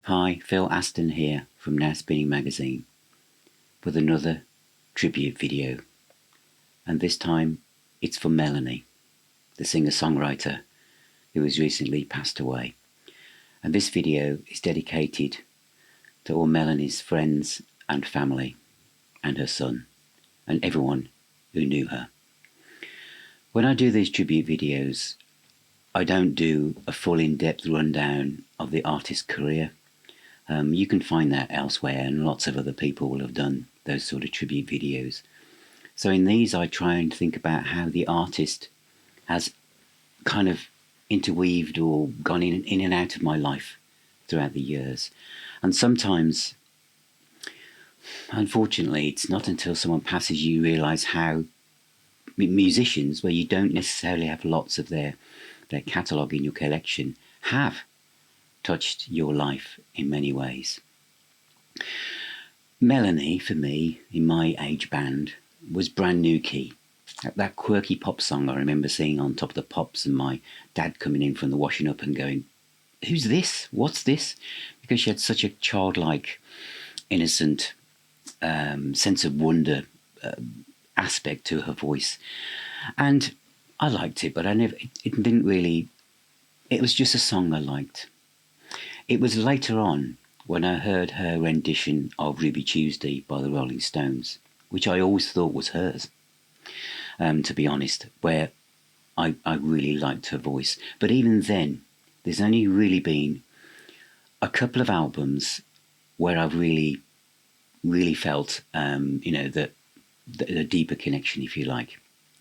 Hi, Phil Aston here from Now Spinning Magazine with another tribute video. And this time it's for Melanie, the singer-songwriter who has recently passed away. And this video is dedicated to all Melanie's friends and family and her son and everyone who knew her. When I do these tribute videos, I don't do a full in-depth rundown of the artist's career. You can find that elsewhere, and lots of other people will have done those sort of tribute videos. So in these, I try and think about how the artist has kind of interweaved or gone in and out of my life throughout the years. And sometimes, unfortunately, it's not until someone passes you realise how musicians, where you don't necessarily have lots of their catalogue in your collection, have touched your life in many ways. Melanie, for me, in my age band, was brand new key. That quirky pop song I remember seeing on Top of the Pops, and my dad coming in from the washing up and going, "Who's this? What's this?" Because she had such a childlike, innocent sense of wonder aspect to her voice. And I liked it, but it didn't really, it was just a song I liked. It was later on when I heard her rendition of Ruby Tuesday by the Rolling Stones, which I always thought was hers, to be honest, where I really liked her voice. But even then, there's only really been a couple of albums where I've really, really felt, that a deeper connection, if you like.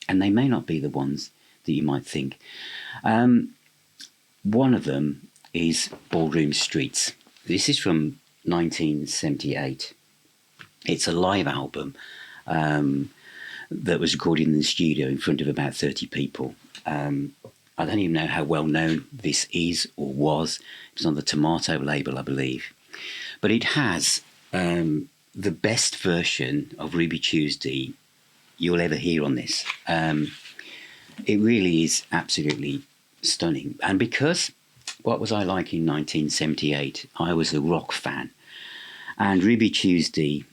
And they may not be the ones that you might think. One of them is Ballroom Street. This is from 1978. It's a live album that was recorded in the studio in front of about 30 people. I don't even know how well known this is or was. It was on the Tomato label, I believe. But it has the best version of Ruby Tuesday you'll ever hear on this. It really is absolutely stunning. And because what was I like in 1978? I was a rock fan. And Ruby Tuesday,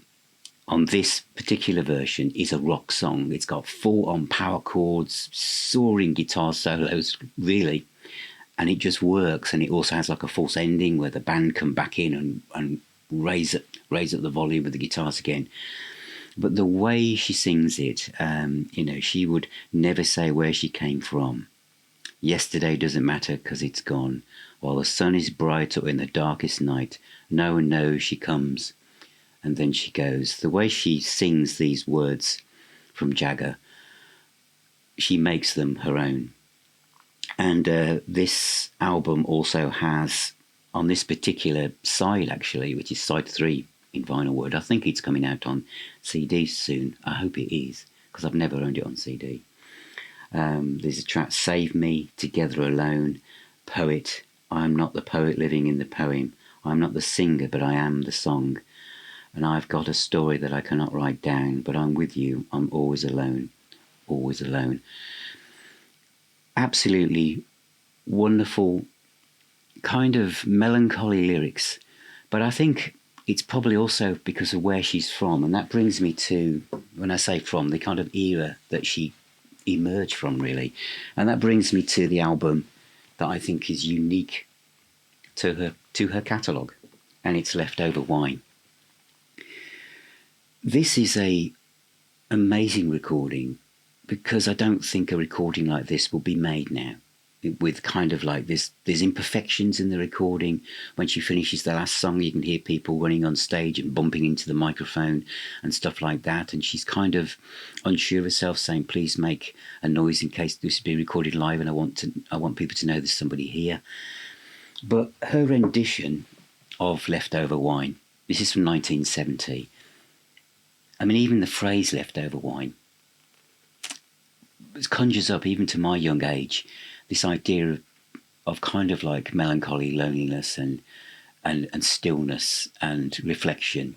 on this particular version, is a rock song. It's got full-on power chords, soaring guitar solos, really. And it just works. And it also has like a false ending where the band come back in and raise up the volume of the guitars again. But the way she sings it, she would never say where she came from. Yesterday doesn't matter because it's gone. While the sun is bright or in the darkest night, no one knows she comes and then she goes. The way she sings these words from Jagger, she makes them her own. And this album also has, on this particular side actually, which is side 3 in vinyl wood, I think it's coming out on CD soon. I hope it is, because I've never owned it on CD. There's a track, Save Me, Together Alone, Poet, I'm not the poet living in the poem, I'm not the singer but I am the song, and I've got a story that I cannot write down, but I'm with you, I'm always alone, always alone. Absolutely wonderful, kind of melancholy lyrics, but I think it's probably also because of where she's from, and that brings me to, when I say from, the kind of era that she emerged from, really. And that brings me to the album that I think is unique to her catalogue, and it's Leftover Wine. This is a amazing recording, because I don't think a recording like this will be made now, with kind of like there's imperfections in the recording. When she finishes the last song, you can hear people running on stage and bumping into the microphone and stuff like that, and she's kind of unsure of herself, saying, please make a noise in case this is being recorded live, and I want people to know there's somebody here. But her rendition of Leftover Wine, this is from 1970. I mean, even the phrase leftover wine, it conjures up, even to my young age, this idea of kind of like melancholy, loneliness and stillness and reflection.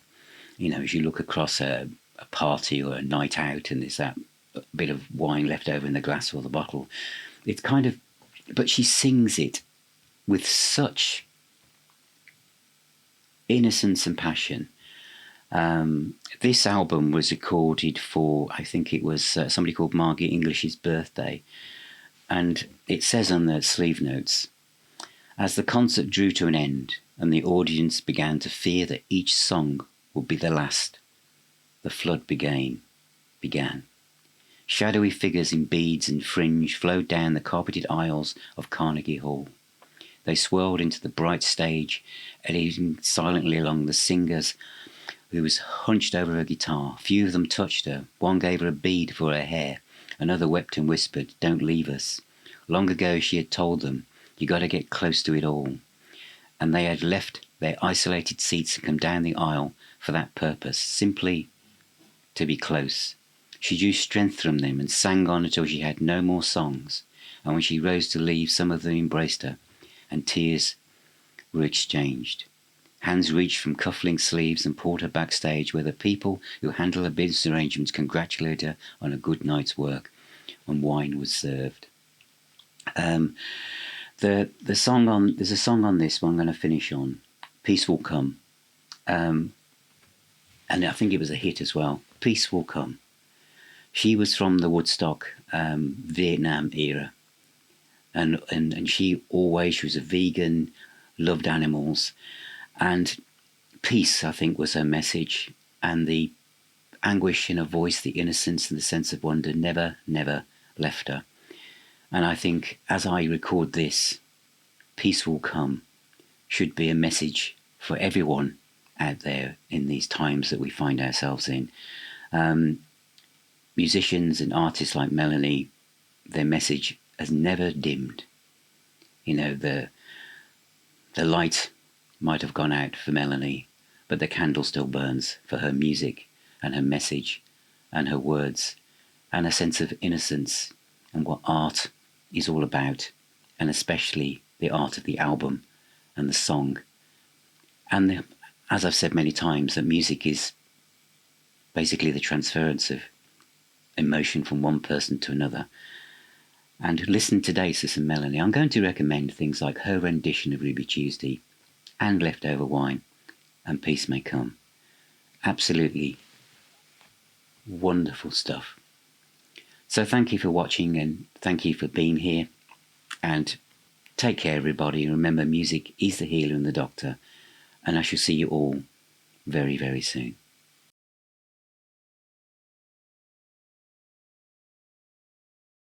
As you look across a party or a night out and there's that bit of wine left over in the glass or the bottle, it's kind of, but she sings it with such innocence and passion. This album was recorded for, I think it was somebody called Margie English's birthday. And it says on the sleeve notes, as the concert drew to an end and the audience began to fear that each song would be the last, the flood began. Shadowy figures in beads and fringe flowed down the carpeted aisles of Carnegie Hall. They swirled into the bright stage, eddying silently along the singers who was hunched over her guitar. Few of them touched her. One gave her a bead for her hair. Another wept and whispered, "Don't leave us." Long ago she had told them, "You got to get close to it all." And they had left their isolated seats and come down the aisle for that purpose, simply to be close. She drew strength from them and sang on until she had no more songs. And when she rose to leave, some of them embraced her, and tears were exchanged. Hands reached from cufflink sleeves and pulled her backstage, where the people who handled her business arrangements congratulated her on a good night's work, and wine was served. There's a song on this one I'm going to finish on. Peace Will Come, and I think it was a hit as well. Peace Will Come. She was from the Woodstock, Vietnam era, and she was a vegan, loved animals, and peace, I think, was her message, and the anguish in her voice, the innocence and the sense of wonder never left her. And I think as I record this, Peace Will Come should be a message for everyone out there in these times that we find ourselves in. Musicians and artists like Melanie, their message has never dimmed. You know, the light might have gone out for Melanie, but the candle still burns for her music and her message and her words and a sense of innocence and what art is all about, and especially the art of the album and the song. And as I've said many times, that music is basically the transference of emotion from one person to another. And listen today to some Melanie. I'm going to recommend things like her rendition of Ruby Tuesday and Leftover Wine and Peace May Come. Absolutely wonderful stuff. So thank you for watching, and thank you for being here, and take care everybody. Remember, music is the healer and the doctor, and I shall see you all very, very soon.